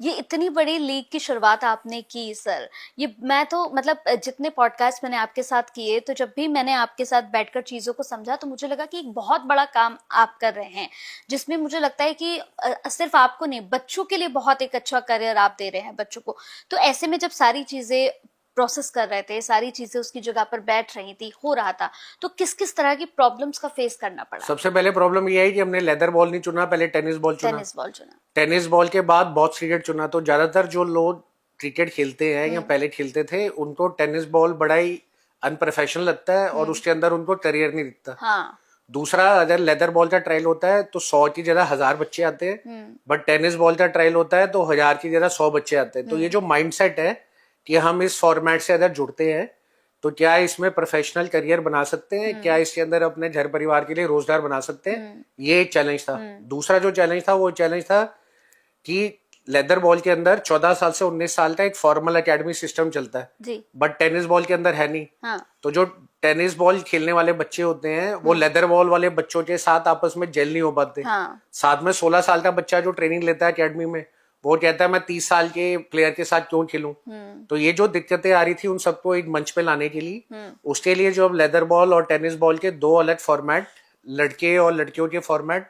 ये इतनी बड़ी लीग की शुरुआत आपने की सर, ये मैं तो मतलब जितने पॉडकास्ट मैंने आपके साथ किए तो जब भी मैंने आपके साथ बैठकर चीजों को समझा तो मुझे लगा कि एक बहुत बड़ा काम आप कर रहे हैं, जिसमें मुझे लगता है कि सिर्फ आपको नहीं बच्चों के लिए बहुत एक अच्छा करियर आप दे रहे हैं बच्चों को। तो ऐसे में जब सारी चीजें प्रोसेस कर रहे थे, सारी चीजें उसकी जगह पर बैठ रही थी, हो रहा था, तो किस किस तरह की प्रॉब्लम्स का फेस करना पड़ा? सबसे पहले प्रॉब्लम ये है कि हमने लेदर बॉल नहीं चुना, पहले टेनिस बॉल चुना। टेनिस बॉल के बाद बॉक्स क्रिकेट चुना। तो ज्यादातर जो लोग क्रिकेट खेलते हैं या पहले खेलते थे उनको टेनिस बॉल बड़ा ही अनप्रोफेशनल लगता है और उसके अंदर उनको करियर नहीं दिखता। दूसरा, अगर लेदर बॉल का ट्रायल होता है तो 100 की जगह 1000 बच्चे आते हैं, बट टेनिस बॉल का ट्रायल होता है तो 1000 की जगह 100 बच्चे आते हैं। तो ये जो माइंडसेट है कि हम इस फॉर्मेट से अगर जुड़ते हैं तो क्या इसमें प्रोफेशनल करियर बना सकते हैं, क्या इसके अंदर अपने घर परिवार के लिए रोजगार बना सकते हैं, ये एक चैलेंज था। दूसरा जो चैलेंज था वो चैलेंज था कि लेदर बॉल के अंदर 14 साल से 19 साल का एक फॉर्मल एकेडमी सिस्टम चलता है, बट टेनिस बॉल के अंदर है नहीं। तो जो टेनिस बॉल खेलने वाले बच्चे होते हैं वो लेदर बॉल वाले बच्चों के साथ आपस में जेल नहीं हो पाते। साथ में 16 साल का बच्चा जो ट्रेनिंग लेता है एकेडमी में वो कहता है मैं 30 साल के प्लेयर के साथ क्यों खेलूं। तो ये जो दिक्कतें आ रही थी उन सबको एक मंच पे लाने के लिए, उसके लिए जो अब लेदर बॉल और टेनिस बॉल के 2 अलग फॉर्मेट, लड़के और लड़कियों के फॉर्मेट,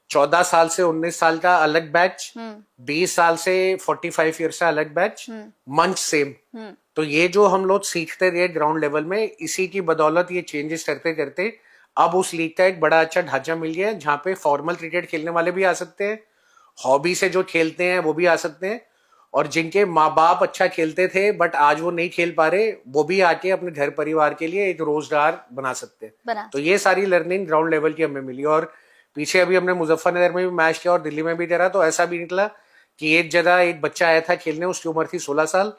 14 साल से 19 साल का अलग बैच, 20 साल से 45 ईयर का अलग बैच, मंच सेम। तो ये जो हम लोग सीखते रहे ग्राउंड लेवल में, इसी की बदौलत ये चेंजेस करते करते अब उस लीग का एक बड़ा अच्छा ढांचा मिल गया है जहाँ पे फॉर्मल क्रिकेट खेलने वाले भी आ सकते हैं, हॉबी से जो खेलते हैं वो भी आ सकते हैं, और जिनके माँ बाप अच्छा खेलते थे बट आज वो नहीं खेल पा रहे वो भी आके अपने घर परिवार के लिए एक रोजगार बना सकते हैं। तो ये सारी लर्निंग ग्राउंड लेवल की हमें मिली। और पीछे अभी हमने मुजफ्फरनगर में भी मैच किया और दिल्ली में भी करा, तो ऐसा भी निकला कि एक जगह एक बच्चा आया था खेलने, उसकी उम्र थी 16 साल,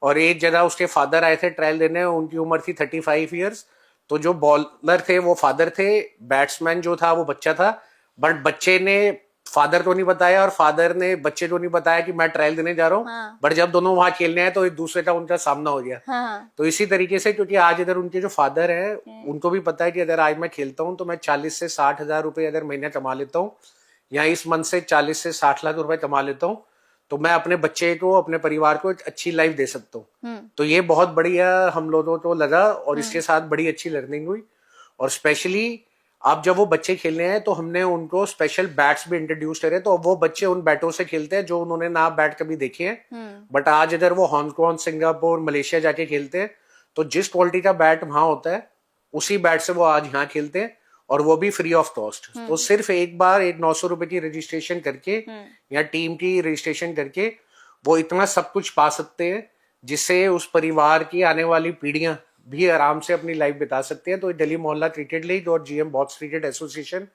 और एक जगह उसके फादर आए थे ट्रायल देने, उनकी उम्र थी 35 ईयर्स। तो जो बॉलर थे वो फादर थे, बैट्समैन जो था वो बच्चा था, बट बच्चे ने फादर को नहीं बताया और फादर ने बच्चे को नहीं बताया कि मैं ट्रायल देने जा रहा हूँ। बट जब दोनों वहां खेलने आए तो एक दूसरे का उनका सामना हो गया। तो इसी तरीके से, क्योंकि आज अगर उनके जो फादर है उनको भी पता है कि अगर आज मैं खेलता हूँ तो मैं 40 से 60 हजार रुपए अगर महीने कमा लेता हूँ, या इस मंथ से 40 से 60 लाख रुपए कमा लेता हूँ, तो मैं अपने बच्चे को, अपने परिवार को एक अच्छी लाइफ दे सकता हूँ। तो ये बहुत बढ़िया हम लोगों को लगा और इसके साथ बड़ी अच्छी लर्निंग हुई। और स्पेशली अब जब वो बच्चे खेलने हैं तो हमने उनको स्पेशल बैट्स भी इंट्रोड्यूस करे, तो वो बच्चे उन बैटों से खेलते हैं जो उन्होंने ना बैट कभी देखे हैं। बट आज अगर वो हांगकांग, सिंगापुर, मलेशिया जाके खेलते हैं तो जिस क्वालिटी का बैट वहां होता है उसी बैट से वो आज यहाँ खेलते हैं, और वो भी फ्री ऑफ कॉस्ट। तो सिर्फ एक बार 900 रुपए की रजिस्ट्रेशन करके या टीम की रजिस्ट्रेशन करके वो इतना सब कुछ पा सकते हैं जिससे उस परिवार की आने वाली पीढ़ियां भी आराम से अपनी लाइफ बिता सकते हैं। तो दिल्ली मोहल्ला क्रिकेट लीग और जीएम बॉक्स क्रिकेट एसोसिएशन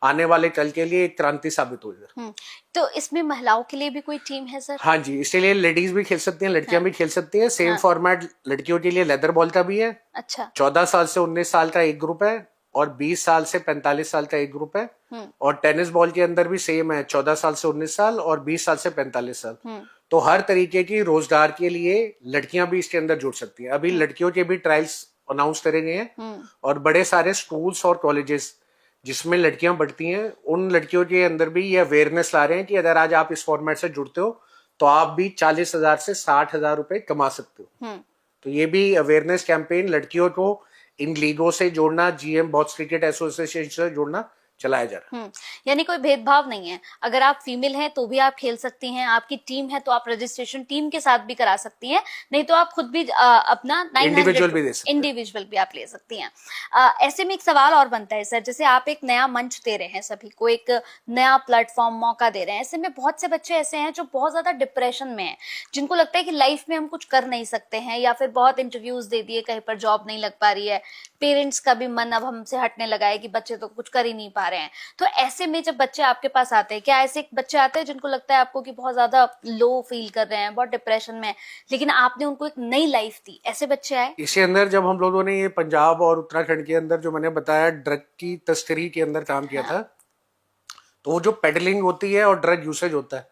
आने वाले कल के लिए एक क्रांति साबित होगा। तो इसमें महिलाओं के लिए भी कोई टीम है सर? हाँ जी, इसलिए लेडीज भी खेल सकती हैं, लड़कियां भी खेल सकती हैं। सेम फॉर्मेट लड़कियों के लिए लेदर बॉल का भी है। अच्छा। 14 साल से 19 साल का एक ग्रुप है और 20 साल से 45 साल का एक ग्रुप है। और टेनिस बॉल के अंदर भी सेम है, 14 साल से 19 साल और 20 साल से 45 साल। तो हर तरीके की रोजगार के लिए लड़कियां भी इसके अंदर जुड़ सकती हैं। अभी लड़कियों के भी ट्रायल्स अनाउंस करे गए हैं और बड़े सारे स्कूल्स और कॉलेजेस जिसमें लड़कियां पढ़ती हैं उन लड़कियों के अंदर भी ये अवेयरनेस ला रहे हैं कि अगर आज आप इस फॉर्मेट से जुड़ते हो तो आप भी 40,000 से 60,000 रुपए कमा सकते हो। तो ये भी अवेयरनेस कैंपेन लड़कियों को इन लीगों से जोड़ना, जीएम बॉक्स क्रिकेट एसोसिएशन से जोड़ना चलाया जा रहा है। यानी कोई भेदभाव नहीं है, अगर आप फीमेल हैं तो भी आप खेल सकती हैं, आपकी टीम है तो आप रजिस्ट्रेशन टीम के साथ भी करा सकती हैं, नहीं तो आप खुद भी अपना इंडिविजुअल भी दे सकते हैं। इंडिविजुअल भी आप ले सकती हैं। ऐसे में एक सवाल और बनता है सर, जैसे आप एक नया मंच दे रहे हैं, सभी को एक नया प्लेटफॉर्म मौका दे रहे हैं, ऐसे में बहुत से बच्चे ऐसे हैं जो बहुत ज्यादा डिप्रेशन में हैं, जिनको लगता है कि लाइफ में हम कुछ कर नहीं सकते हैं, या फिर बहुत इंटरव्यूज दे दिए, कहीं पर जॉब नहीं लग पा रही है, पेरेंट्स का भी मन अब हमसे हटने लगा है कि बच्चे तो कुछ कर ही नहीं पा रहे हैं। तो ऐसे में जब बच्चे आपके पास आते हैं, क्या ऐसे बच्चे आते हैं जिनको लगता है आपको कि बहुत ज्यादा लो फील कर रहे हैं, बहुत डिप्रेशन में, लेकिन आपने उनको एक नई लाइफ दी, ऐसे बच्चे आए? इसके अंदर जब हम लोगों ने ये पंजाब और उत्तराखंड के अंदर जो मैंने बताया ड्रग की तस्करी के अंदर काम किया था, तो वो जो पेडलिंग होती है और ड्रग यूसेज होता है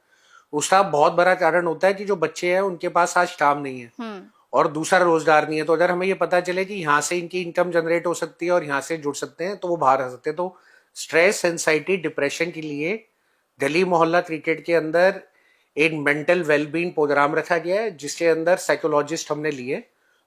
उसका बहुत बड़ा कारण होता है कि जो बच्चे हैं उनके पास आज काम नहीं है और दूसरा रोजगार नहीं है। तो अगर हमें ये पता चले कि यहाँ से इनकी इनकम जनरेट हो सकती है और यहाँ से जुड़ सकते हैं तो वो बाहर आ सकते हैं। तो स्ट्रेस, एंजाइटी, डिप्रेशन के लिए दिल्ली मोहल्ला क्रिकेट के अंदर एक मेंटल वेलबींग प्रोग्राम रखा गया है जिसके अंदर साइकोलॉजिस्ट हमने लिए।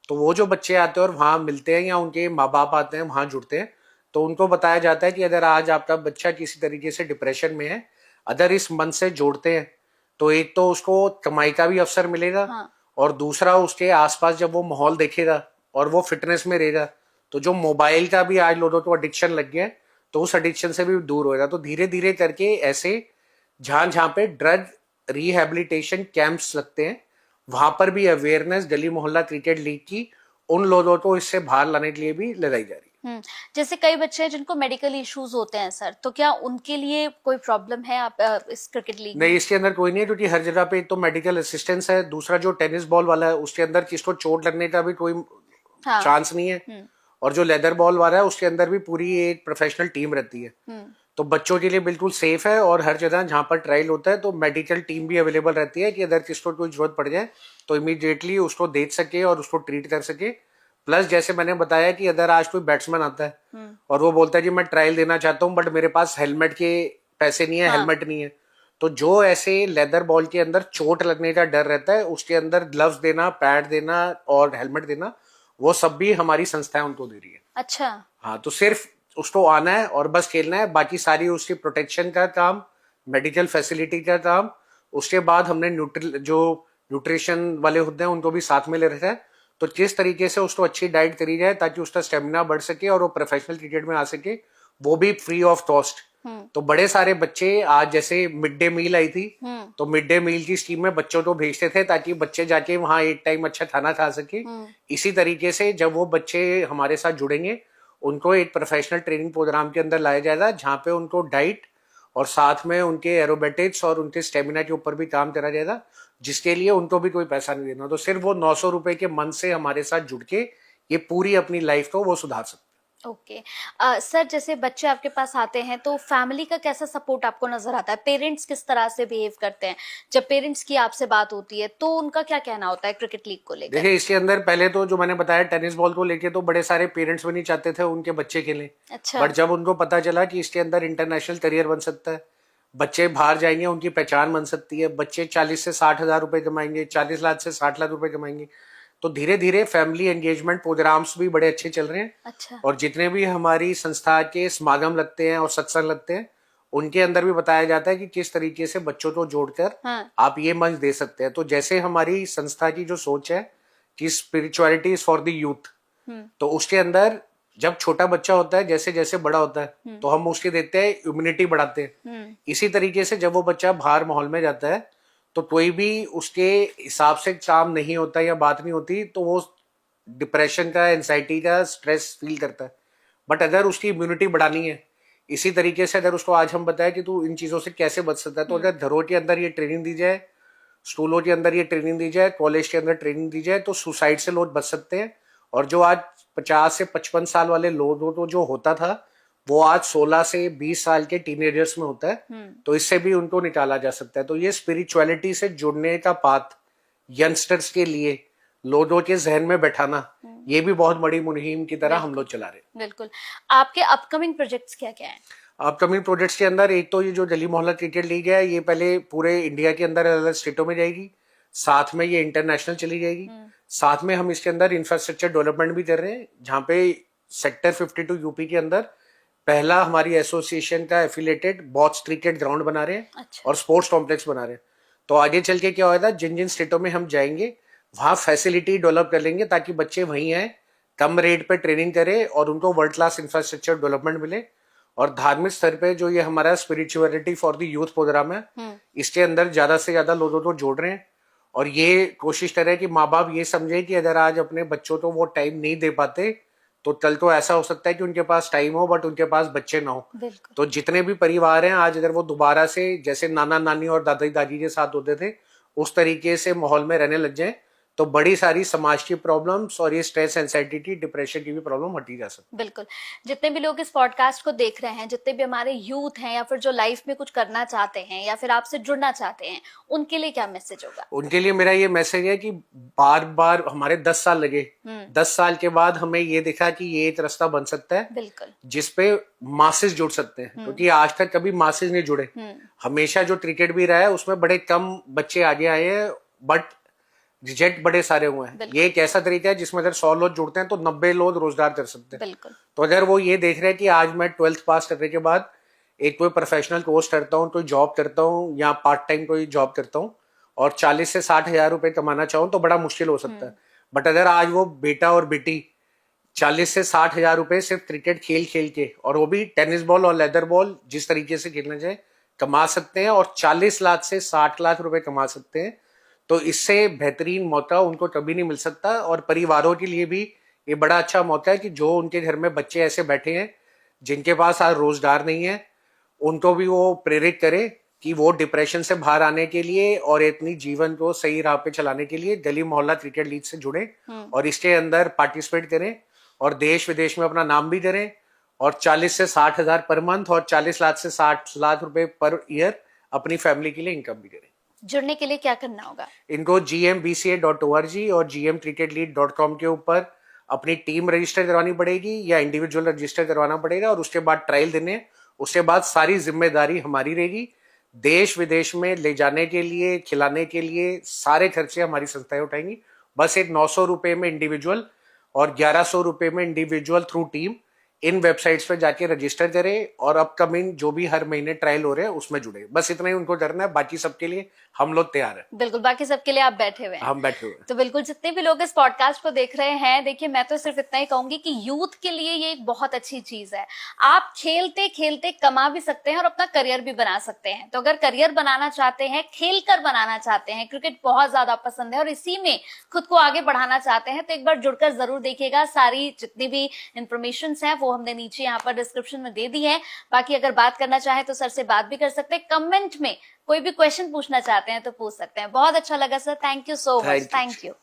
तो वो जो बच्चे आते हैं और वहाँ मिलते हैं या उनके माँ बाप आते हैं वहाँ जुड़ते हैं, तो उनको बताया जाता है कि अगर आज आपका बच्चा किसी तरीके से डिप्रेशन में है, अगर इस मंच से जोड़ते हैं तो एक तो उसको कमाई का भी अवसर मिलेगा और दूसरा उसके आसपास जब वो माहौल देखेगा और वो फिटनेस में रहेगा तो जो मोबाइल का भी आज लोगों को एडिक्शन लग गया है तो उस एडिक्शन से भी दूर होएगा। तो धीरे धीरे करके ऐसे जहां पे ड्रग रिहेबिलिटेशन कैंप्स लगते हैं वहां पर भी अवेयरनेस दिल्ली मोहल्ला क्रिकेट लीग की उन लोगों को इससे बाहर लाने के लिए भी लगाई जा रही है। जैसे कई बच्चे हैं जिनको मेडिकल इश्यूज होते हैं सर, तो क्या उनके लिए कोई प्रॉब्लम है आप इस क्रिकेट लीग में? नहीं, इसके अंदर कोई नहीं है क्योंकि हर जगह पे एक तो मेडिकल असिस्टेंस है, दूसरा जो टेनिस बॉल वाला है उसके अंदर किसको चोट लगने का भी कोई चांस नहीं है, और जो लेदर बॉल वाला है उसके अंदर भी पूरी एक प्रोफेशनल टीम रहती है। तो बच्चों के लिए बिल्कुल सेफ है और हर जगह जहाँ पर ट्रायल होता है तो मेडिकल टीम भी अवेलेबल रहती है कि अगर किसको कोई जरूरत पड़ जाए तो इमीडिएटली उसको देख सके और उसको ट्रीट कर सके। प्लस जैसे मैंने बताया कि अगर आज कोई बैट्समैन आता है और वो बोलता है कि मैं ट्रायल देना चाहता हूँ बट मेरे पास हेलमेट के पैसे नहीं है, हेलमेट नहीं है, तो जो ऐसे लेदर बॉल के अंदर चोट लगने का डर रहता है उसके अंदर ग्लव्स देना, पैड देना और हेलमेट देना, वो सब भी हमारी संस्थाएं उनको दे रही है। अच्छा। हाँ, तो सिर्फ उसको आना है और बस खेलना है, बाकी सारी उसकी प्रोटेक्शन का काम, मेडिकल फैसिलिटी का काम, उसके बाद हमने जो न्यूट्रिशन वाले होते हैं उनको भी साथ में ले रखा है। तो किस तरीके से उसको अच्छी डाइट करी जाए ताकि उसका स्टेमिना बढ़ सके और वो प्रोफेशनल क्रिकेट में आ सके, वो भी फ्री ऑफ कॉस्ट। तो बड़े सारे बच्चे आज जैसे मिड डे मील आई थी तो मिड डे मील की स्कीम में बच्चों को भेजते थे ताकि बच्चे जाके वहां एक टाइम अच्छा खाना खा सके। इसी तरीके से जब वो बच्चे हमारे साथ जुड़ेंगे उनको एक प्रोफेशनल ट्रेनिंग प्रोग्राम के अंदर लाया जाएगा जहाँ पे उनको डाइट और साथ में उनके एरोबेटिक्स और उनके स्टेमिना के ऊपर भी काम करा जाएगा, जिसके लिए उनको भी कोई पैसा नहीं देना। तो सिर्फ वो 900 रुपए के मन से हमारे साथ जुड़ के ये पूरी अपनी लाइफ को वो सुधार सकते हैं। ओके। सर, जैसे बच्चे आपके पास आते हैं तो फैमिली का कैसा सपोर्ट आपको नजर आता है? पेरेंट्स किस तरह से बिहेव करते हैं? जब पेरेंट्स की आपसे बात होती है तो उनका क्या कहना होता है क्रिकेट लीग को लेकर? देखिए, इसके अंदर पहले तो जो मैंने बताया टेनिस बॉल को लेके तो बड़े सारे पेरेंट्स भी नहीं चाहते थे उनके बच्चे खेलें। अच्छा। बट जब उनको पता चला कि इसके अंदर इंटरनेशनल करियर बन सकता है, बच्चे बाहर जाएंगे, उनकी पहचान बन सकती है, बच्चे 40 से 60 हजार रुपए कमाएंगे, 40 लाख से 60 लाख रुपए कमाएंगे, तो धीरे धीरे फैमिली एंगेजमेंट प्रोग्राम्स भी बड़े अच्छे चल रहे हैं। अच्छा। और जितने भी हमारी संस्था के समागम लगते हैं और सत्संग लगते हैं, उनके अंदर भी बताया जाता है कि किस तरीके से बच्चों को जोड़कर आप ये मंच दे सकते हैं। तो जैसे हमारी संस्था की जो सोच है कि spirituality is for the youth, तो उसके अंदर जब छोटा बच्चा होता है, जैसे जैसे बड़ा होता है तो हम उसके देते हैं इम्यूनिटी बढ़ाते हैं। इसी तरीके से जब वो बच्चा बाहर माहौल में जाता है तो कोई भी उसके हिसाब से काम नहीं होता या बात नहीं होती तो वो डिप्रेशन का, एंजाइटी का, स्ट्रेस फील करता है। बट अगर उसकी इम्यूनिटी बढ़ानी है, इसी तरीके से अगर उसको आज हम बताएं कि तू इन चीजों से कैसे बच सकता है, तो अगर घरों के अंदर ये ट्रेनिंग दी जाए, स्कूलों के अंदर ये ट्रेनिंग दी जाए, कॉलेज के अंदर ट्रेनिंग दी जाए, तो सुसाइड से लोग बच सकते हैं। और जो आज 50 से 55 साल वाले लोग तो जो होता था वो आज 16 से 20 साल के टीनेजर्स में होता है, तो इससे भी उनको निकाला जा सकता है। तो ये स्पिरिचुअलिटी से जुड़ने का पाथ यंगस्टर्स के लिए लोगों के जहन में बैठाना, ये भी बहुत बड़ी मुहिम की तरह हम लोग चला रहे हैं। बिल्कुल। आपके अपकमिंग प्रोजेक्ट्स क्या क्या हैं? अपकमिंग प्रोजेक्ट्स के अंदर एक तो ये जो गली मोहल्ला क्रिकेट लीग है, ये पहले पूरे इंडिया के अंदर अलग अलग स्टेटों में जाएगी, साथ में ये इंटरनेशनल चली जाएगी। साथ में हम इसके अंदर इंफ्रास्ट्रक्चर डेवलपमेंट भी कर रहे हैं, जहाँ पे सेक्टर 52 यूपी के अंदर पहला हमारी एसोसिएशन का एफिलेटेड बॉक्स क्रिकेट ग्राउंड बना रहे हैं। अच्छा। और स्पोर्ट्स कॉम्प्लेक्स बना रहे हैं। तो आगे चल के क्या होगा, जिन जिन स्टेटों में हम जाएंगे वहां फैसिलिटी डेवलप कर लेंगे ताकि बच्चे वहीं आए, कम रेट पे ट्रेनिंग करें और उनको वर्ल्ड क्लास इंफ्रास्ट्रक्चर डेवलपमेंट मिले। और धार्मिक स्तर पे जो ये हमारा spirituality for the youth program है, इसके अंदर ज्यादा से ज्यादा लोगों को जोड़ रहे हैं। और ये कोशिश करें कि माँ बाप ये समझे कि अगर आज अपने बच्चों को वो टाइम नहीं दे पाते तो कल तो ऐसा हो सकता है कि उनके पास टाइम हो बट उनके पास बच्चे ना हो। तो जितने भी परिवार हैं आज, अगर वो दोबारा से जैसे नाना नानी और दादा दादी के साथ होते थे उस तरीके से माहौल में रहने लग जाए, तो बड़ी सारी समाज की प्रॉब्लम्स और ये स्ट्रेस, एंजाइटी, डिप्रेशन की भी प्रॉब्लम हटी जा सकती है। बिल्कुल। जितने भी लोग इस पॉडकास्ट को देख रहे हैं, जितने भी हमारे यूथ हैं या फिर जो लाइफ में कुछ करना चाहते हैं या फिर आपसे जुड़ना चाहते हैं, उनके लिए क्या मैसेज होगा? उनके लिए मेरा ये मैसेज है कि बार बार हमारे 10 साल लगे, 10 साल के बाद हमें ये दिखा कि ये एक रास्ता बन सकता है। बिल्कुल। जिसपे मासेस जुड़ सकते हैं, क्योंकि आज तक कभी मासेस नहीं जुड़े। हमेशा जो क्रिकेट भी रहा है उसमें बड़े कम बच्चे आगे आए हैं, बट रिजेक्ट बड़े सारे हुए हैं। ये एक ऐसा तरीका है जिसमें अगर 100 लोग जुड़ते हैं तो 90 लोग रोजगार कर सकते हैं। बिल्कुल। तो अगर वो ये देख रहे हैं कि आज मैं 12th पास करने के बाद एक कोई प्रोफेशनल कोर्स करता हूँ, कोई जॉब करता हूँ या पार्ट टाइम कोई जॉब करता हूँ और 40 से 60 हजार रुपए कमाना चाहूँ तो बड़ा मुश्किल हो सकता है। बट अगर आज वो बेटा और बेटी 40 से 60 हजार रुपए सिर्फ क्रिकेट खेल खेल के, और वो भी टेनिस बॉल और लेदर बॉल जिस तरीके से खेलना चाहिए, कमा सकते हैं और 40 लाख से 60 लाख रुपए कमा सकते हैं, तो इससे बेहतरीन मौका उनको कभी नहीं मिल सकता। और परिवारों के लिए भी ये बड़ा अच्छा मौका है कि जो उनके घर में बच्चे ऐसे बैठे हैं जिनके पास आज रोजगार नहीं है, उनको भी वो प्रेरित करे कि वो डिप्रेशन से बाहर आने के लिए और अपनी जीवन को सही राह पे चलाने के लिए गली मोहल्ला क्रिकेट लीग से जुड़े और इसके अंदर पार्टिसिपेट करें और देश विदेश में अपना नाम भी करें। और 40 से 60 हजार पर मंथ और 40 लाख से 60 लाख रुपए पर ईयर अपनी फैमिली के लिए इनकम भी करें। जुड़ने के लिए क्या करना होगा? इनको gmbca.org और gmcricketleague.com के ऊपर अपनी टीम रजिस्टर करवानी पड़ेगी या इंडिविजुअल रजिस्टर करवाना पड़ेगा और उसके बाद ट्रायल देने, उसके बाद सारी जिम्मेदारी हमारी रहेगी। देश विदेश में ले जाने के लिए, खिलाने के लिए सारे खर्चे हमारी संस्थाएं उठाएंगी। बस एक 900 रुपए में इंडिविजुअल और 1100 रुपए में इंडिविजुअल थ्रू टीम इन वेबसाइट्स पे जाके रजिस्टर करें और अपकमिंग जो भी हर महीने ट्रायल हो रहे हैं उसमें जुड़े। बस इतना ही उनको करना है, बाकी सबके लिए हम लोग तैयार हैं। बिल्कुल, बाकी सबके लिए आप बैठे हुए हैं। हम बैठे हुए हैं। तो बिल्कुल, जितने भी लोग इस पॉडकास्ट को देख रहे हैं, देखिए मैं तो सिर्फ इतना ही कहूंगी कि यूथ के लिए ये एक बहुत अच्छी चीज है। आप खेलते खेलते कमा भी सकते हैं और अपना करियर भी बना सकते हैं। तो अगर करियर बनाना चाहते हैं, खेल कर बनाना चाहते हैं, क्रिकेट बहुत ज्यादा पसंद है और इसी में खुद को आगे बढ़ाना चाहते हैं, तो एक बार जुड़कर जरूर देखिएगा। सारी जितनी भी इंफॉर्मेशन है वो हमने नीचे यहाँ पर डिस्क्रिप्शन में दे दी है। बाकी अगर बात करना चाहे तो सर से बात भी कर सकते हैं। कमेंट में कोई भी क्वेश्चन पूछना चाहते हैं तो पूछ सकते हैं। बहुत अच्छा लगा sir, thank you so much. Thank you.